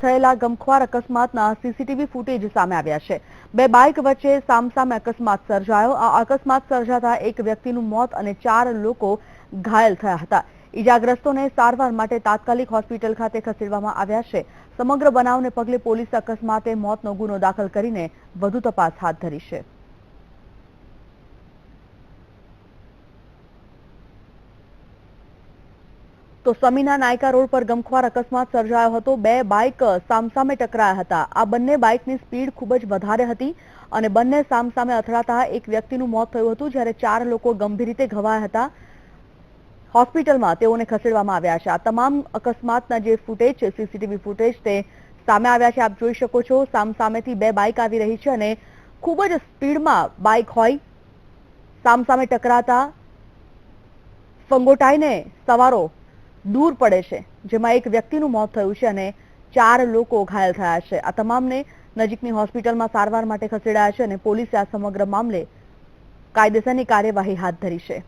થયેલા ગમખ્વાર અકસ્માતના CCTV footage સામે આવ્યા છે। બે બાઇક વચ્ચે સામસામે અકસ્માત સર્જાયો। આ અકસ્માત સર્જાતા એક વ્યક્તિનું મોત અને 4 લોકો ઘાયલ થયા હતા। ઈજાગ્રસ્તોને સારવાર માટે તાત્કાલિક હોસ્પિટલ ખાતે ખસેડવામાં આવ્યા છે। સમગ્ર બનાવને પગલે પોલીસે અકસ્માતે મોતનો ગુનો દાખલ કરીને વધુ તપાસ હાથ ધરી છે। તો સમીના નાયકા રોડ પર ગમખ્વાર અકસ્માત સર્જાયો હતો। બે બાઇક સામસામે ટકરાયા હતા। આ બંને બાઇકની સ્પીડ ખૂબ જ વધારે હતી અને બંને સામસામે અથડાતા એક વ્યક્તિનું મોત થયું હતું, જ્યારે 4 લોકો ગંભીર રીતે ઘવાયા હતા। હોસ્પિટલમાં તેઓને ખસેડવામાં આવ્યા છે। આ તમામ અકસ્માતના જે ફૂટેજ છે, સીસીટીવી ફૂટેજ, તે સામે આવ્યા છે। આપ જોઈ શકો છો, સામસામેથી બે બાઇક આવી રહી છે અને ખૂબ જ સ્પીડમાં બાઇક હોય સામસામે ટકરાતા ફંગોટાઈને સવારો દૂર પડે છે, જેમાં એક વ્યક્તિનું મોત થયું છે અને 4 લોકો ઘાયલ થયા છે। આ તમામને નજીકની હોસ્પિટલમાં સારવાર માટે ખસેડાયા છે અને પોલીસે આ સમગ્ર મામલે કાયદેસરની કાર્યવાહી હાથ ધરી છે।